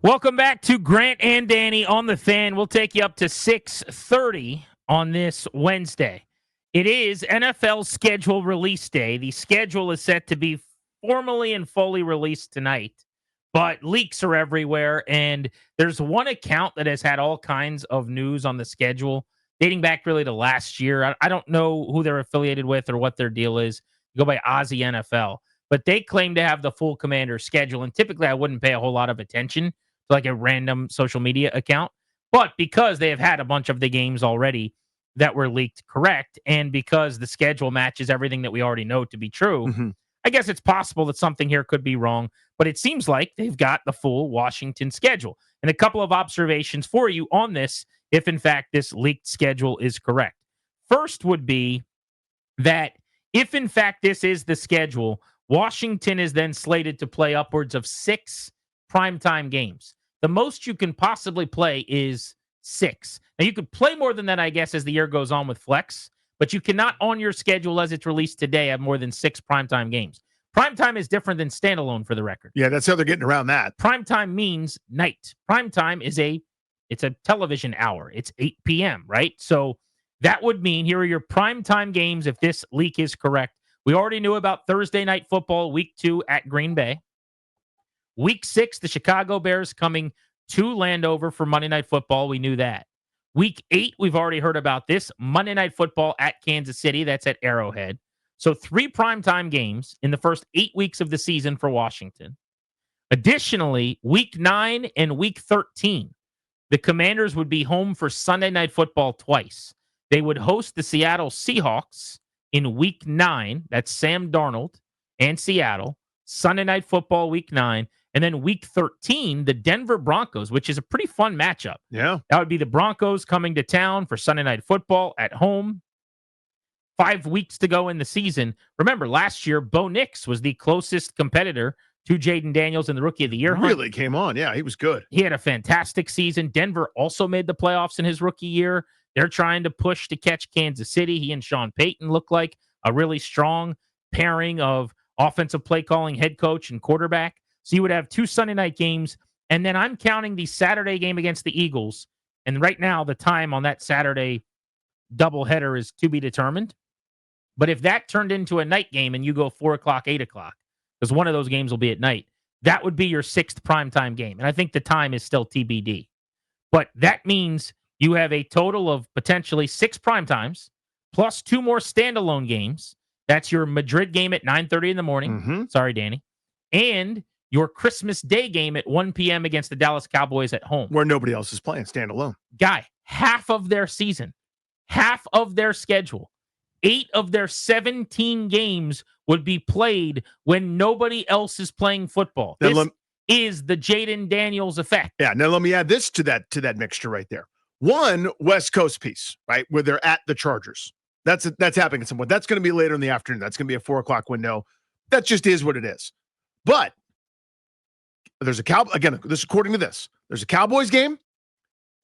Welcome back to Grant and Danny on the Fan. We'll take you up to 6:30 on this Wednesday. It is NFL schedule release day. The schedule is set to be formally and fully released tonight, but leaks are everywhere. And there's one account that has had all kinds of news on the schedule dating back really to last year. I don't know who they're affiliated with or what their deal is. Go by Aussie NFL, but they claim to have the full Commander schedule. And typically I wouldn't pay a whole lot of attention like a random social media account. But because they have had a bunch of the games already that were leaked correct, and because the schedule matches everything that we already know to be true, I guess it's possible that something here could be wrong. But it seems like they've got the full Washington schedule. And a couple of observations for you on this, if in fact this leaked schedule is correct. First would be that if in fact this is the schedule, Washington is then slated to play upwards of 6 primetime games. The most you can possibly play is 6. Now, you could play more than that, I guess, as the year goes on with flex, but you cannot, on your schedule as it's released today, have more than 6 primetime games. Primetime is different than standalone, for the record. Yeah, that's how they're getting around that. Primetime means night. Primetime is it's a television hour. It's 8 p.m., right? So that would mean here are your primetime games if this leak is correct. We already knew about Thursday Night Football, Week 2 at Green Bay. Week 6, the Chicago Bears coming to Landover for Monday Night Football. We knew that. Week 8, we've already heard about this. Monday Night Football at Kansas City. That's at Arrowhead. So 3 primetime games in the first 8 weeks of the season for Washington. Additionally, Week 9 and Week 13, the Commanders would be home for Sunday Night Football twice. They would host the Seattle Seahawks in Week 9. That's Sam Darnold and Seattle. Sunday Night Football, Week 9. And then Week 13, the Denver Broncos, which is a pretty fun matchup. Yeah. That would be the Broncos coming to town for Sunday Night Football at home. 5 weeks to go in the season. Remember, last year, Bo Nix was the closest competitor to Jayden Daniels in the Rookie of the Year hunt. Really came on. Yeah, he was good. He had a fantastic season. Denver also made the playoffs in his rookie year. They're trying to push to catch Kansas City. He and Sean Payton look like a really strong pairing of offensive play calling head coach and quarterback. So you would have 2 Sunday night games, and then I'm counting the Saturday game against the Eagles. And right now, the time on that Saturday doubleheader is to be determined. But if that turned into a night game and you go 4 o'clock, 8 o'clock, because one of those games will be at night, that would be your 6th primetime game. And I think the time is still TBD. But that means you have a total of potentially 6 primetimes plus 2 more standalone games. That's your Madrid game at 9:30 in the morning. Sorry, Danny. And your Christmas Day game at 1 p.m. against the Dallas Cowboys at home. Where nobody else is playing, standalone. Guy, half of their season, half of their schedule, 8 of their 17 games would be played when nobody else is playing football. This is the Jayden Daniels effect. Yeah, now let me add this to that mixture right there. One, West Coast piece, right, where they're at the Chargers. That's happening at some point. That's going to be later in the afternoon. That's going to be a 4 o'clock window. That just is what it is. But there's again, this according to this, there's a Cowboys game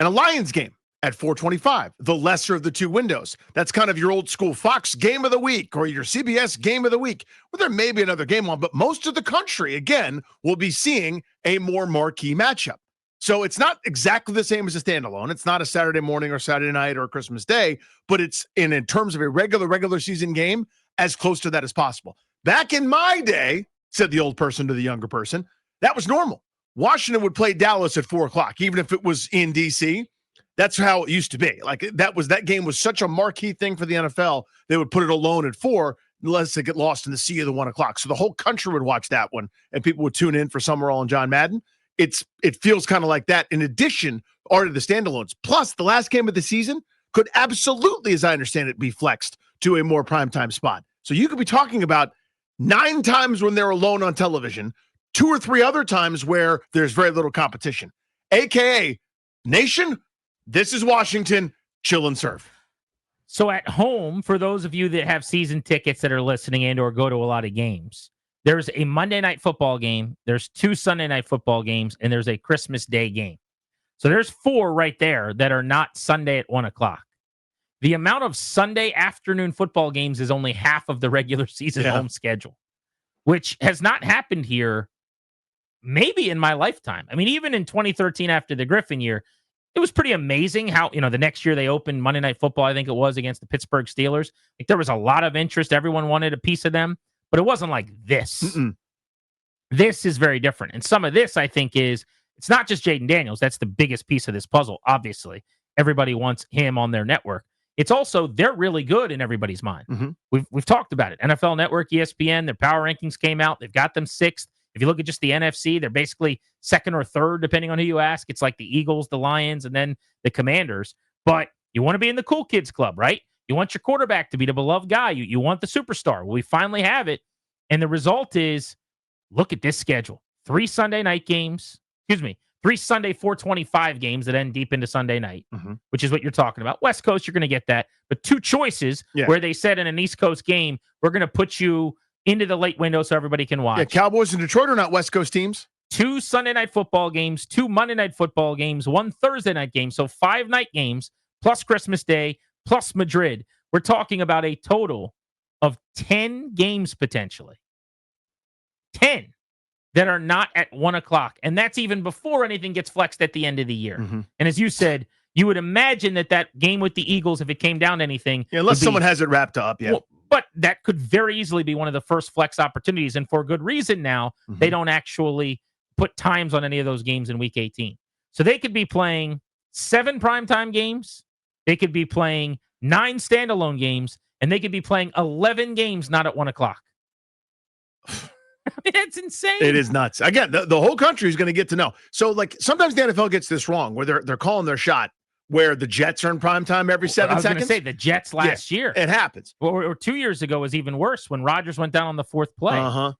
and a Lions game at 4:25, the lesser of the 2 windows. That's kind of your old school Fox game of the week or your CBS game of the week. Well, there may be another game on, but most of the country, again, will be seeing a more marquee matchup. So it's not exactly the same as a standalone. It's not a Saturday morning or Saturday night or Christmas Day, but it's in terms of a regular season game, as close to that as possible. Back in my day, said the old person to the younger person, that was normal. Washington would play Dallas at 4 o'clock, even if it was in D.C. That's how it used to be. Like that game was such a marquee thing for the NFL. They would put it alone at 4 unless they get lost in the sea of the 1 o'clock. So the whole country would watch that one, and people would tune in for Summer All and John Madden. It feels kind of like that. In addition, are to the standalones. Plus, the last game of the season could absolutely, as I understand it, be flexed to a more primetime spot. So you could be talking about 9 times when they're alone on television, 2 or 3 other times where there's very little competition. AKA, nation, this is Washington, chill and serve. So at home, for those of you that have season tickets that are listening and or go to a lot of games, there's a Monday Night Football game, there's 2 Sunday Night Football games, and there's a Christmas Day game. So there's 4 right there that are not Sunday at 1 o'clock. The amount of Sunday afternoon football games is only half of the regular season home schedule, which has not happened here maybe in my lifetime. I mean, even in 2013 after the Griffin year, it was pretty amazing how, the next year they opened Monday Night Football, I think it was, against the Pittsburgh Steelers. Like, there was a lot of interest. Everyone wanted a piece of them, but it wasn't like this. Mm-mm. This is very different. And some of this, I think, it's not just Jayden Daniels. That's the biggest piece of this puzzle, obviously. Everybody wants him on their network. It's also, they're really good in everybody's mind. Mm-hmm. We've talked about it. NFL Network, ESPN, their power rankings came out. They've got them 6th. If you look at just the NFC, they're basically 2nd or 3rd, depending on who you ask. It's like the Eagles, the Lions, and then the Commanders. But you want to be in the cool kids club, right? You want your quarterback to be the beloved guy. You want the superstar. Well, we finally have it. And the result is, look at this schedule. 3 Sunday night games. 3 Sunday 425 games that end deep into Sunday night, which is what you're talking about. West Coast, you're going to get that. But 2 choices where they said in an East Coast game, we're going to put you into the late window so everybody can watch. Yeah, Cowboys and Detroit are not West Coast teams. 2 Sunday night football games, 2 Monday night football games, 1 Thursday night game. So 5 night games plus Christmas Day plus Madrid. We're talking about a total of 10 games potentially. 10 that are not at 1 o'clock. And that's even before anything gets flexed at the end of the year. And as you said, you would imagine that game with the Eagles, if it came down to anything. Yeah, unless someone has it wrapped up. Yeah. Well, but that could very easily be one of the first flex opportunities. And for good reason now, they don't actually put times on any of those games in week 18. So they could be playing 7 primetime games. They could be playing 9 standalone games. And they could be playing 11 games not at 1 o'clock. I mean, that's insane. It is nuts. Again, the whole country is going to get to know. So, like, sometimes the NFL gets this wrong, where they're calling their shot, where the Jets are in prime time every 7 seconds. I was going to say the Jets last year. It happens. Or 2 years ago was even worse when Rodgers went down on the 4th play.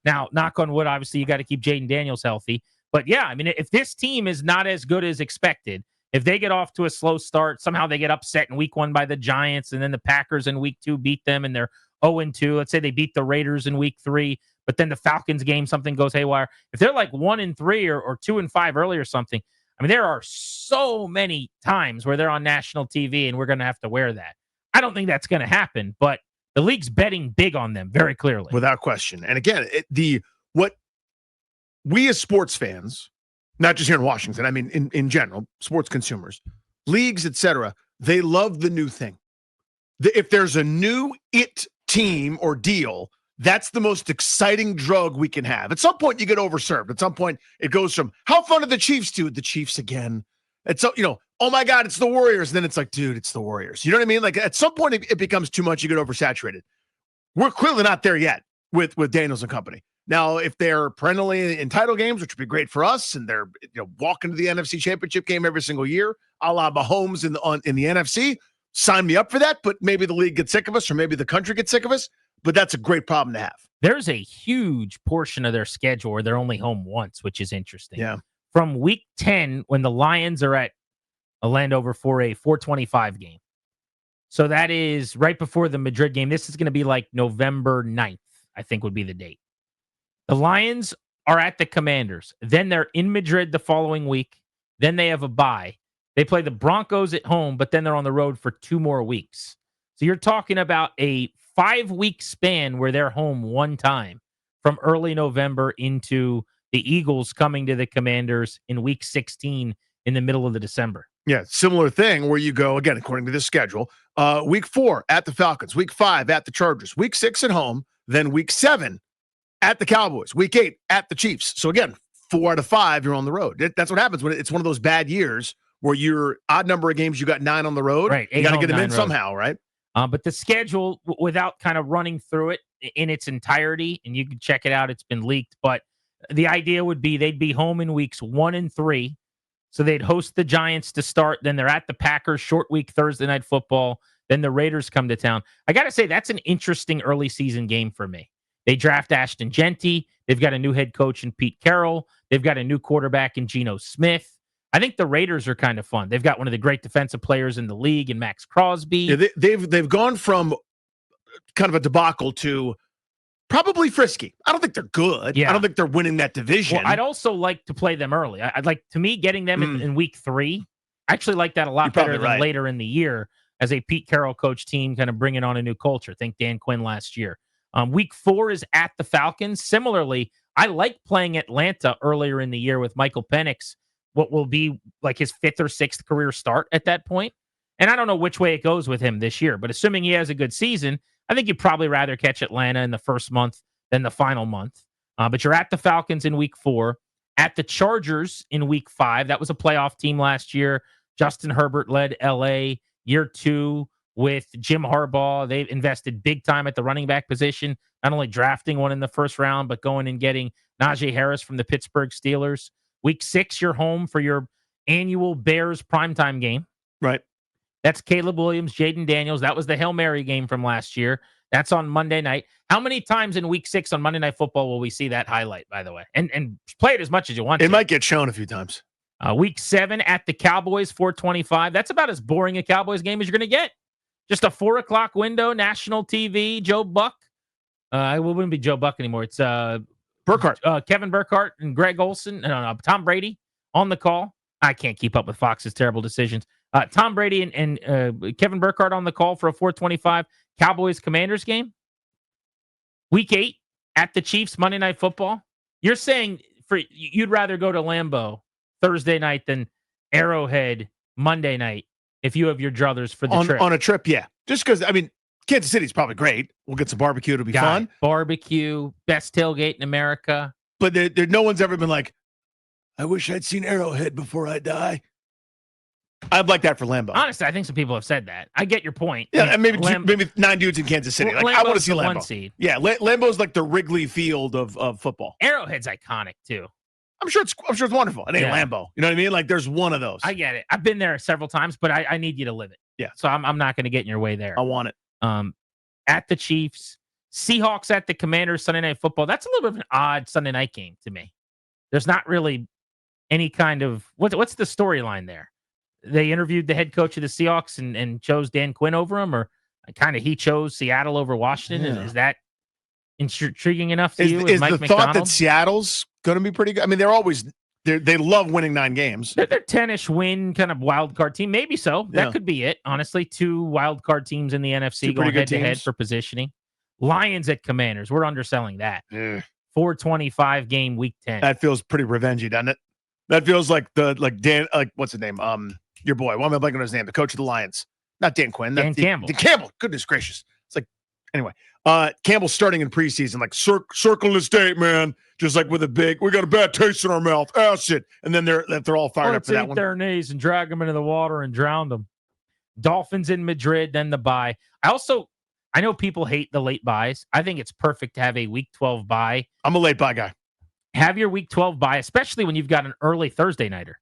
Now, knock on wood, obviously you got to keep Jayden Daniels healthy. But yeah, I mean, if this team is not as good as expected, if they get off to a slow start, somehow they get upset in week 1 by the Giants, and then the Packers in week 2 beat them, and they're 0-2. Let's say they beat the Raiders in week 3. But then the Falcons game, something goes haywire. If they're like 1-3 or 2-5 early or something, I mean, there are so many times where they're on national TV and we're going to have to wear that. I don't think that's going to happen, but the league's betting big on them very clearly. Without question. And again, what we as sports fans, not just here in Washington, I mean, in general, sports consumers, leagues, etc., they love the new thing. If there's a new team or deal, that's the most exciting drug we can have. At some point, you get overserved. At some point, it goes from, how fun are the Chiefs, dude? The Chiefs again. It's so, oh my God, it's the Warriors. And then it's like, dude, it's the Warriors. You know what I mean? Like, at some point, it becomes too much. You get oversaturated. We're clearly not there yet with Daniels and company. Now, if they're perennially in title games, which would be great for us, and they're walking to the NFC Championship game every single year, a la Mahomes in the NFC, sign me up for that. But maybe the league gets sick of us, or maybe the country gets sick of us. But that's a great problem to have. There's a huge portion of their schedule where they're only home once, which is interesting. Yeah. From week 10, when the Lions are at a Landover for a 425 game. So that is right before the Madrid game. This is going to be like November 9th, I think would be the date. The Lions are at the Commanders. Then they're in Madrid the following week. Then they have a bye. They play the Broncos at home, but then they're on the road for 2 more weeks. So you're talking about a 5-week span where they're home one time from early November into the Eagles coming to the Commanders in week 16 in the middle of the December. Yeah, similar thing where you go, again, according to this schedule, week 4 at the Falcons, week 5 at the Chargers, week 6 at home, then week 7 at the Cowboys, week 8 at the Chiefs. So again, 4 out of 5, you're on the road. That's what happens when it's one of those bad years where you're odd number of games, you got 9 on the road. Right. You got to get them in road. Somehow, right? But the schedule, without kind of running through it in its entirety, and you can check it out, it's been leaked, but the idea would be they'd be home in weeks 1 and 3. So they'd host the Giants to start. Then they're at the Packers, short week Thursday night football. Then the Raiders come to town. I got to say, that's an interesting early season game for me. They draft Ashton Genty. They've got a new head coach in Pete Carroll. They've got a new quarterback in Geno Smith. I think the Raiders are kind of fun. They've got one of the great defensive players in the league in Max Crosby. Yeah, they've gone from kind of a debacle to probably frisky. I don't think they're good. Yeah. I don't think they're winning that division. Well, I'd also like to play them early. I'd like, to me, getting them in week 3. I actually like that a lot better than later in the year as a Pete Carroll coach team kind of bringing on a new culture. Think Dan Quinn last year. Week 4 is at the Falcons. Similarly, I like playing Atlanta earlier in the year with Michael Penix, what will be like his 5th or 6th career start at that point. And I don't know which way it goes with him this year, but assuming he has a good season, I think you'd probably rather catch Atlanta in the first month than the final month. But you're at the Falcons in week 4, at the Chargers in week 5. That was a playoff team last year. Justin Herbert led LA year 2 with Jim Harbaugh. They've invested big time at the running back position, not only drafting one in the first round, but going and getting Najee Harris from the Pittsburgh Steelers. Week 6, you're home for your annual Bears primetime game. Right. That's Caleb Williams, Jayden Daniels. That was the Hail Mary game from last year. That's on Monday night. How many times in week 6 on Monday Night Football will we see that highlight, by the way? And play it as much as you want to. It might get shown a few times. Week 7 at the Cowboys, 4:25. That's about as boring a Cowboys game as you're going to get. Just a 4 o'clock window, national TV, Joe Buck. It wouldn't be Joe Buck anymore. It's Burkhardt. Kevin Burkhardt and Greg Olson. No, Tom Brady on the call. I can't keep up with Fox's terrible decisions. Tom Brady and Kevin Burkhardt on the call for a 4:25 Cowboys-Commanders game. Week 8 at the Chiefs, Monday Night Football. You're saying you'd rather go to Lambeau Thursday night than Arrowhead Monday night if you have your druthers for the trip. On a trip, yeah. Just because, I mean, Kansas City's probably great. We'll get some barbecue. It'll be fun. Barbecue, best tailgate in America. But no one's ever been like, I wish I'd seen Arrowhead before I die. I'd like that for Lambeau. Honestly, I think some people have said that. I get your point. Yeah, and maybe 9 dudes in Kansas City. Like, I want to see Lambeau. 1 seed. Yeah, Lambeau's like the Wrigley Field of football. Arrowhead's iconic too. I'm sure it's wonderful. It ain't Lambeau. You know what I mean? Like, there's one of those. I get it. I've been there several times, but I need you to live it. Yeah. So I'm not going to get in your way there. I want it. At the Chiefs, Seahawks at the Commanders, Sunday Night Football. That's a little bit of an odd Sunday night game to me. There's not really any kind of what's the storyline there? They interviewed the head coach of the Seahawks and chose Dan Quinn over him, or kind of he chose Seattle over Washington. Yeah. Is that intriguing enough to you? Is Mike the McDonald? thought that Seattle's going to be pretty good? I mean, they love winning 9 games. They're 10-ish win kind of wild card team. Maybe so. That could be it. Honestly, 2 wild card teams in the NFC going head to head for positioning. Lions at Commanders. We're underselling that. 4:25 game, week 10. That feels pretty revengey, doesn't it? That feels like Dan. What's his name? Your boy. Why am I blanking on his name? The coach of the Lions. Not Dan Quinn. Dan Campbell. Dan Campbell. Goodness gracious. It's like, anyway. Campbell's starting in preseason, like circling the state, man. Just like with we got a bad taste in our mouth. Acid. And then they're all fired up for that one. Their knees and drag them into the water and drown them. Dolphins in Madrid, then the bye. I know people hate the late buys. I think it's perfect to have a week 12 bye. I'm a late buy guy. Have your week 12 bye, especially when you've got an early Thursday nighter.